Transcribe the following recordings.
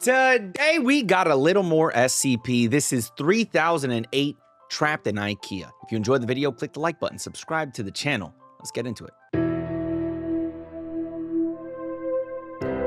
Today we got a little more SCP. This is 3008 trapped in IKEA. If you enjoyed the video, click the like button, subscribe to the channel. Let's get into it.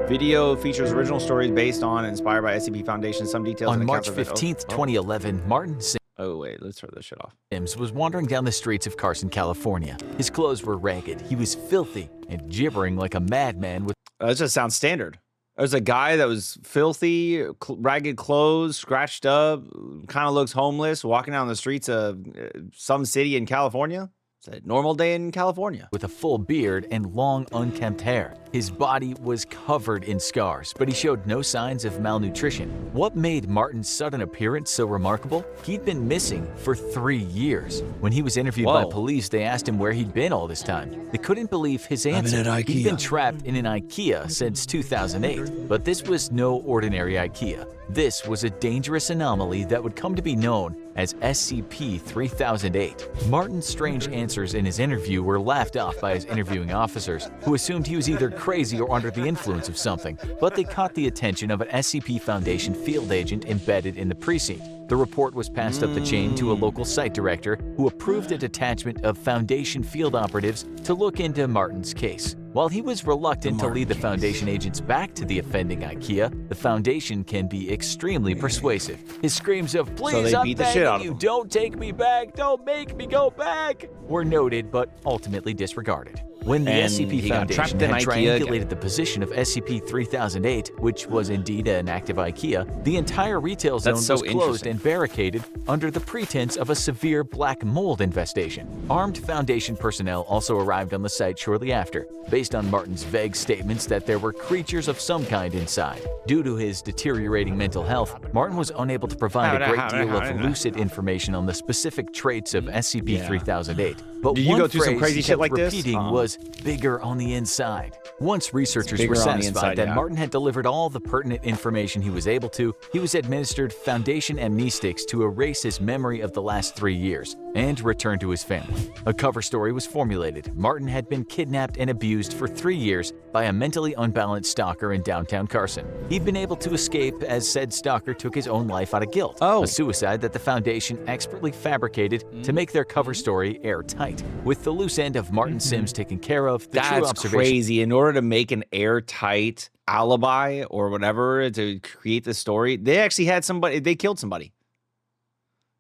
Video features original stories based on and inspired by SCP Foundation. Some details on March 15th, 2011, Martin Oh wait, let's turn this shit off. Sims was wandering down the streets of Carson, California. His clothes were ragged, he was filthy, and gibbering like a madman with— That just sounds standard. There's a guy that was filthy, ragged clothes, scratched up, kind of looks homeless, walking down the streets of some city in California. It's a normal day in California. With a full beard and long, unkempt hair. His body was covered in scars, but he showed no signs of malnutrition. What made Martin's sudden appearance so remarkable? He'd been missing for 3 years. When he was interviewed by police, they asked him where he'd been all this time. They couldn't believe his answer. He'd been trapped in an IKEA since 2008, but this was no ordinary IKEA. This was a dangerous anomaly that would come to be known as SCP-3008. Martin's strange answers in his interview were laughed off by his interviewing officers, who assumed he was either crazy or under the influence of something, but they caught the attention of an SCP Foundation field agent embedded in the precinct. The report was passed up the chain to a local site director who approved a detachment of Foundation field operatives to look into Martin's case. While he was reluctant to lead the Foundation agents back to the offending IKEA, the Foundation can be extremely persuasive. His screams of "Please, I'm begging you, don't take me back, don't make me go back," were noted but ultimately disregarded. When the SCP Foundation had triangulated the position of SCP-3008, which was indeed an active IKEA, the entire retail zone was closed and barricaded under the pretense of a severe black mold infestation. Armed Foundation personnel also arrived on the site shortly after, based on Martin's vague statements that there were creatures of some kind inside. Due to his deteriorating mental health, Martin was unable to provide a great deal of lucid information on the specific traits of SCP-3008. But Did you go through some crazy shit like this? Repeating was bigger on the inside. Once researchers were satisfied that Martin had delivered all the pertinent information he was able to, he was administered Foundation amnestics to erase his memory of the last 3 years and return to his family. A cover story was formulated. Martin had been kidnapped and abused for 3 years by a mentally unbalanced stalker in downtown Carson. He'd been able to escape as said stalker took his own life out of guilt, a suicide that the Foundation expertly fabricated to make their cover story airtight. With the loose end of Martin Sims taken care of, the true observation— That's crazy. In order to make an airtight alibi or whatever to create the story, they actually had somebody, they killed somebody.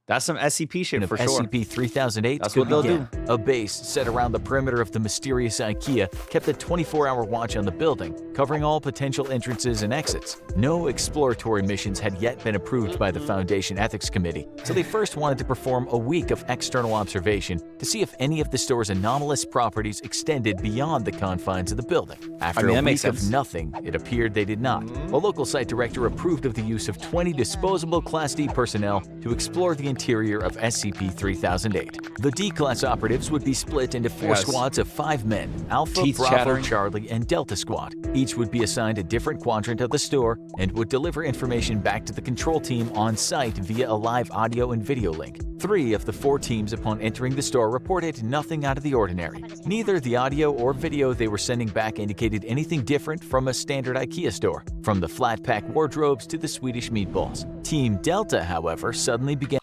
That's some SCP shit for sure. SCP-3008 That's what they'll do. A base set around the perimeter of the mysterious IKEA kept a 24-hour watch on the building, covering all potential entrances and exits. No exploratory missions had yet been approved by the Foundation Ethics Committee, so they first wanted to perform a week of external observation to see if any of the store's anomalous properties extended beyond the confines of the building. After a week of nothing, it appeared they did not. A local site director approved of the use of 20 disposable Class D personnel to explore the interior of SCP-3008. The D-Class operatives would be split into 4 squads of 5 men, Alpha, Bravo, Charlie, and Delta Squad. Each would be assigned a different quadrant of the store and would deliver information back to the control team on site via a live audio and video link. 3 of the 4 teams upon entering the store reported nothing out of the ordinary. Neither the audio or video they were sending back indicated anything different from a standard IKEA store, from the flat-pack wardrobes to the Swedish meatballs. Team Delta, however, suddenly began—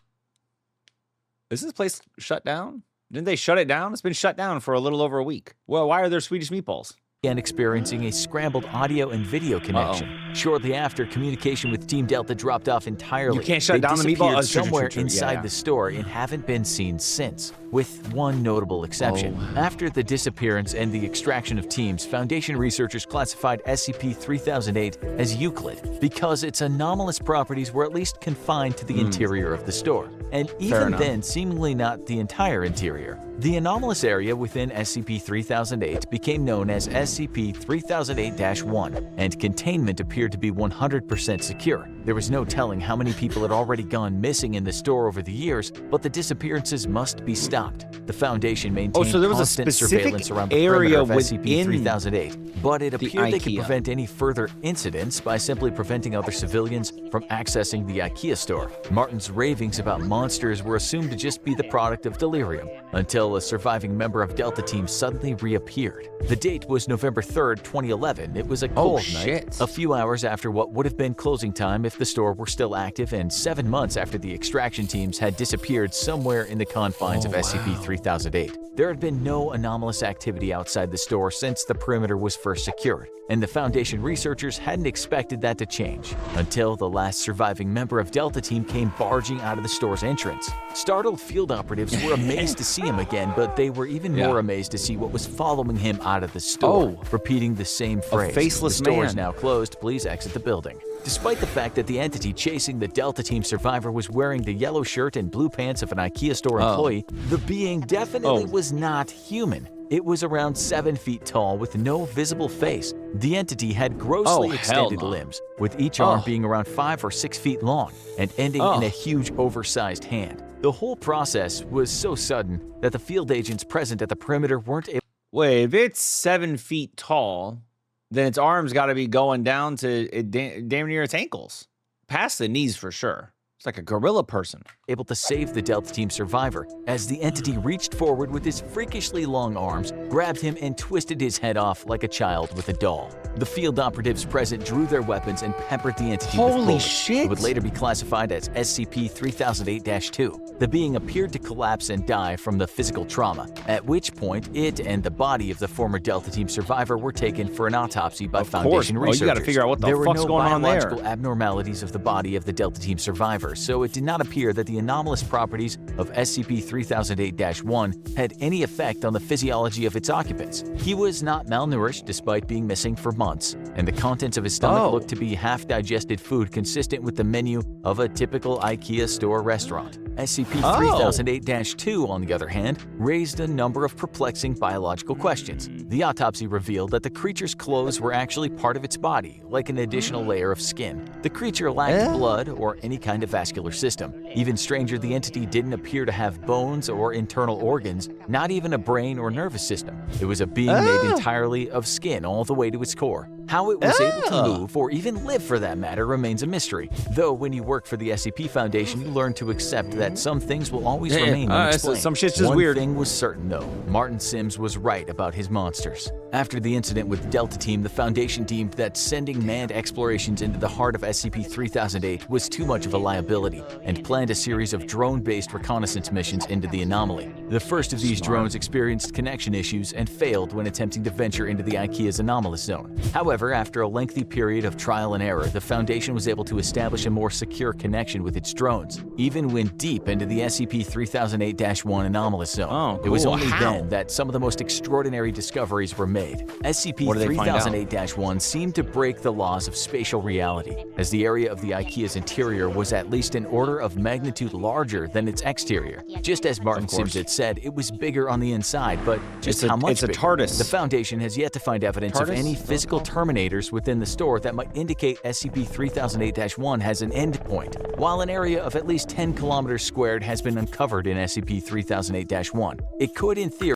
Is this place shut down? Didn't they shut it down? It's been shut down for a little over a week. Well, why are there Swedish meatballs? Experiencing a scrambled audio and video connection. Shortly after, communication with Team Delta dropped off entirely. You can't shut down the meatballs somewhere inside the store and haven't been seen since, with one notable exception. After the disappearance and the extraction of teams, Foundation researchers classified SCP-3008 as Euclid because its anomalous properties were at least confined to the interior of the store, and even then seemingly not the entire interior. The anomalous area within SCP-3008 became known as SCP-3008-1, and containment appeared to be 100% secure. There was no telling how many people had already gone missing in the store over the years, but the disappearances must be stopped. The Foundation maintained constant surveillance around the perimeter of SCP-3008, but it appeared they could prevent any further incidents by simply preventing other civilians from accessing the IKEA store. Martin's ravings about monsters were assumed to just be the product of delirium, until until a surviving member of Delta Team suddenly reappeared. The date was November 3rd, 2011. It was a cold night, a few hours after what would have been closing time if the store were still active, and 7 months after the extraction teams had disappeared somewhere in the confines of SCP-3008. There had been no anomalous activity outside the store since the perimeter was first secured, and the Foundation researchers hadn't expected that to change until the last surviving member of Delta Team came barging out of the store's entrance. Startled field operatives were amazed to see him again, but they were even more amazed to see what was following him out of the store, repeating the same phrase. A faceless "The store is man. now closed, please exit the building." Despite the fact that the entity chasing the Delta Team survivor was wearing the yellow shirt and blue pants of an IKEA store employee, the being definitely was not human. It was around 7 feet tall with no visible face. The entity had grossly extended limbs, with each arm being around 5 or 6 feet long and ending in a huge oversized hand. The whole process was so sudden that the field agents present at the perimeter weren't able. Wait, if it's 7 feet tall, then its arms got to be going down to damn near its ankles. Past the knees for sure. It's like a gorilla person. Able to save the Delta Team survivor as the entity reached forward with his freakishly long arms, grabbed him, and twisted his head off like a child with a doll. The field operatives present drew their weapons and peppered the entity with bullets. Shit! It would later be classified as SCP-3008-2. The being appeared to collapse and die from the physical trauma, at which point it and the body of the former Delta Team survivor were taken for an autopsy by Foundation researchers. You gotta figure out what the fuck's going on there. There were no biological abnormalities of the body of the Delta Team survivor, so it did not appear that the anomalous properties of SCP-3008-1 had any effect on the physiology of its occupants. He was not malnourished despite being missing for months, and the contents of his stomach looked to be half-digested food consistent with the menu of a typical IKEA store restaurant. SCP-3008-2, on the other hand, raised a number of perplexing biological questions. The autopsy revealed that the creature's clothes were actually part of its body, like an additional layer of skin. The creature lacked blood or any kind of vascular system. Even stranger, the entity didn't appear to have bones or internal organs, not even a brain or nervous system. It was a being made entirely of skin all the way to its core. How it was able to move, or even live for that matter, remains a mystery. Though when you work for the SCP Foundation, you learn to accept that some things will always remain unexplained. Some shit's just weird. One thing was certain though, Martin Sims was right about his monsters. After the incident with Delta Team, the Foundation deemed that sending manned explorations into the heart of SCP-3008 was too much of a liability, and planned a series of drone-based reconnaissance missions into the anomaly. The first of these drones experienced connection issues and failed when attempting to venture into the IKEA's anomalous zone. However, after a lengthy period of trial and error, the Foundation was able to establish a more secure connection with its drones, even when deep into the SCP-3008-1 anomalous zone. It was only then that some of the most extraordinary discoveries were made. SCP-3008-1 seemed to break the laws of spatial reality, as the area of the IKEA's interior was at least an order of magnitude larger than its exterior. Just as Martin Sims had said, it was bigger on the inside, but just how much bigger? It's a TARDIS. The Foundation has yet to find evidence of any physical terminators within the store that might indicate SCP-3008-1 has an endpoint, while an area of at least 10 kilometers squared has been uncovered in SCP-3008-1. It could, in theory,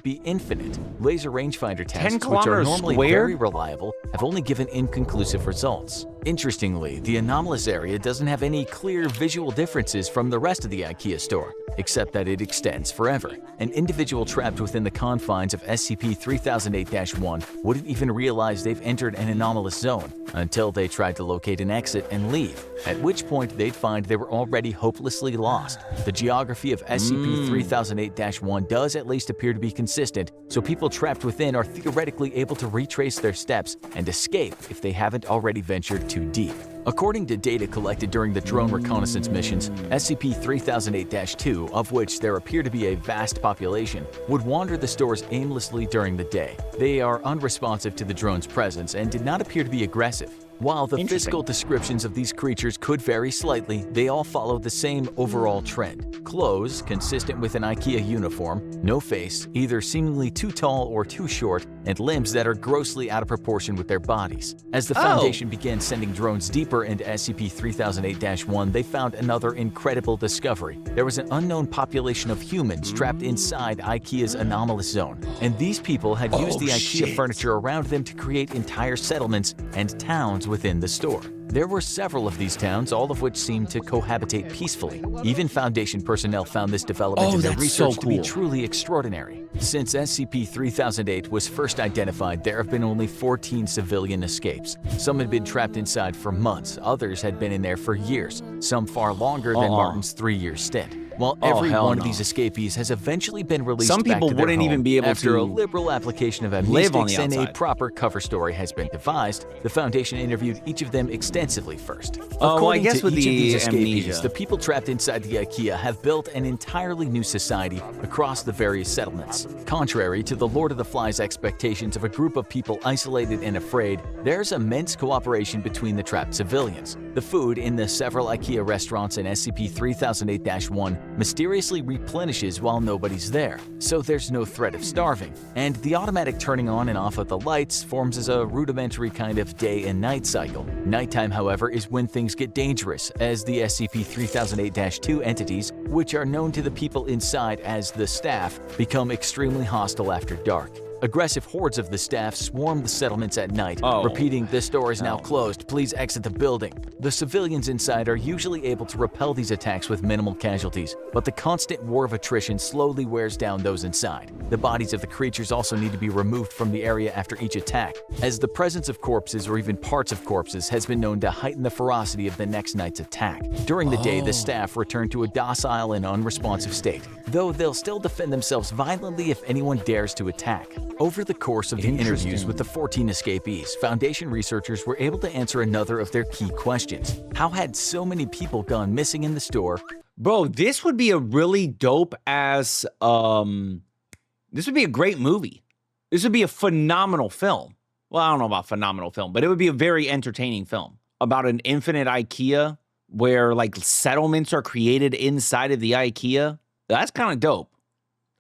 be infinite. Laser rangefinder tests, which are normally very reliable, have only given inconclusive results. Interestingly, the anomalous area doesn't have any clear visual differences from the rest of the IKEA store, except that it extends forever. An individual trapped within the confines of SCP-3008-1 wouldn't even realize they've entered an anomalous zone until they tried to locate an exit and leave, at which point they'd find they were already hopelessly lost. The geography of SCP-3008-1 does at least appear to be consistent, so people trapped within are theoretically able to retrace their steps and escape if they haven't already ventured too deep. According to data collected during the drone reconnaissance missions, SCP-3008-2, of which there appear to be a vast population, would wander the stores aimlessly during the day. They are unresponsive to the drone's presence and did not appear to be aggressive. While the physical descriptions of these creatures could vary slightly, they all follow the same overall trend. Clothes consistent with an IKEA uniform, no face, either seemingly too tall or too short, and limbs that are grossly out of proportion with their bodies. As the Foundation began sending drones deeper into SCP-3008-1, they found another incredible discovery. There was an unknown population of humans trapped inside IKEA's anomalous zone, and these people had used the IKEA furniture around them to create entire settlements and towns within the store. There were several of these towns, all of which seemed to cohabitate peacefully. Even Foundation personnel found this development in their research to be truly extraordinary. Since SCP-3008 was first identified, there have been only 14 civilian escapes. Some had been trapped inside for months, others had been in there for years, some far longer than Martin's 3-year stint. While every one of these escapees has eventually been released Some back people to their wouldn't home even be able after to a liberal application of live on the amnestics and a outside. proper cover story has been devised, the Foundation interviewed each of them extensively first. Well, I According guess to with each of the these escapees, amnesia, the people trapped inside the IKEA have built an entirely new society across the various settlements. Contrary to the Lord of the Flies expectations of a group of people isolated and afraid, there's immense cooperation between the trapped civilians. The food in the several IKEA restaurants in SCP-3008-1 mysteriously replenishes while nobody's there, so there's no threat of starving. And the automatic turning on and off of the lights forms as a rudimentary kind of day and night cycle. Nighttime, however, is when things get dangerous, as the SCP-3008-2 entities, which are known to the people inside as the staff, become extremely hostile after dark. Aggressive hordes of the staff swarm the settlements at night, repeating, "This door is now closed, please exit the building." The civilians inside are usually able to repel these attacks with minimal casualties, but the constant war of attrition slowly wears down those inside. The bodies of the creatures also need to be removed from the area after each attack, as the presence of corpses or even parts of corpses has been known to heighten the ferocity of the next night's attack. During the day, the staff return to a docile and unresponsive state, though they'll still defend themselves violently if anyone dares to attack. Over the course of the interviews with the 14 escapees, Foundation researchers were able to answer another of their key questions. How had so many people gone missing in the store? Bro, this would be a really dope ass, this would be a great movie. This would be a phenomenal film. Well, I don't know about phenomenal film, but it would be a very entertaining film about an infinite IKEA where like settlements are created inside of the IKEA. That's kind of dope.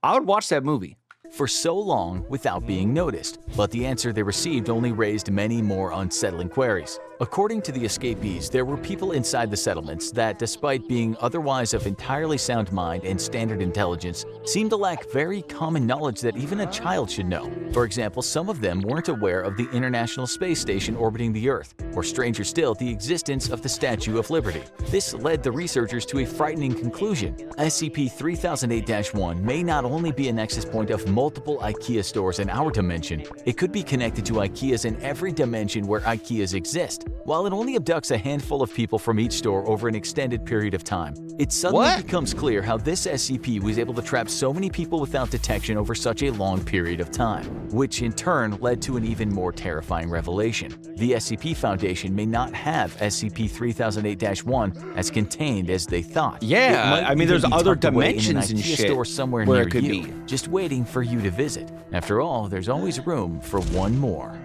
I would watch that movie. For so long without being noticed, but the answer they received only raised many more unsettling queries. According to the escapees, there were people inside the settlements that, despite being otherwise of entirely sound mind and standard intelligence, seemed to lack very common knowledge that even a child should know. For example, some of them weren't aware of the International Space Station orbiting the Earth, or stranger still, the existence of the Statue of Liberty. This led the researchers to a frightening conclusion. SCP-3008-1 may not only be a nexus point of multiple IKEA stores in our dimension, it could be connected to IKEAs in every dimension where IKEAs exist. While it only abducts a handful of people from each store over an extended period of time, it suddenly becomes clear how this SCP was able to trap so many people without detection over such a long period of time, which in turn led to an even more terrifying revelation. The SCP Foundation may not have SCP-3008-1 as contained as they thought. Yeah, I mean, there's other dimensions and shit store somewhere where near it could you, be. just waiting for you to visit. After all, there's always room for one more.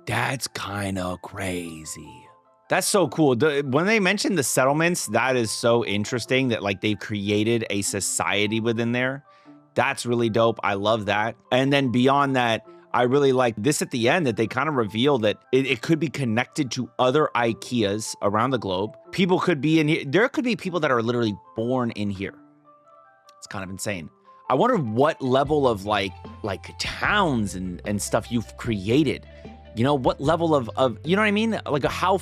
That's kind of crazy. That's so cool. When they mentioned the settlements, that is so interesting that like they've created a society within there. That's really dope. I love that. And then beyond that, I really like this at the end that they kind of reveal that it could be connected to other IKEAs around the globe. People could be in here. There could be people that are literally born in here. It's kind of insane. I wonder what level of like towns and stuff you've created. You know, what level of you know what I mean? Like how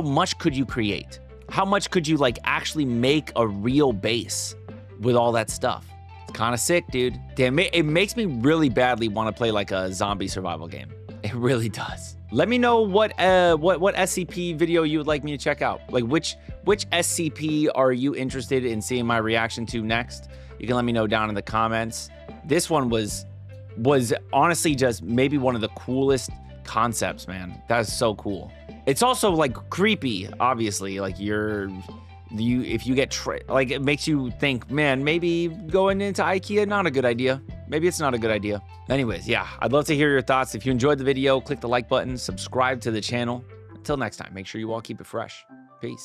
much could you create? How much could you like actually make a real base with all that stuff? It's kind of sick, dude. Damn, it makes me really badly want to play like a zombie survival game. It really does. Let me know what SCP video you would like me to check out. Like which SCP are you interested in seeing my reaction to next? You can let me know down in the comments. This one was honestly just maybe one of the coolest concepts, man. That's so cool. It's also like creepy, obviously. Like if you get like it makes you think, man, maybe going into IKEA not a good idea. Maybe it's not a good idea. Anyways, yeah, I'd love to hear your thoughts. If you enjoyed the video, click the like button, subscribe to the channel. Until next time, make sure you all keep it fresh. Peace.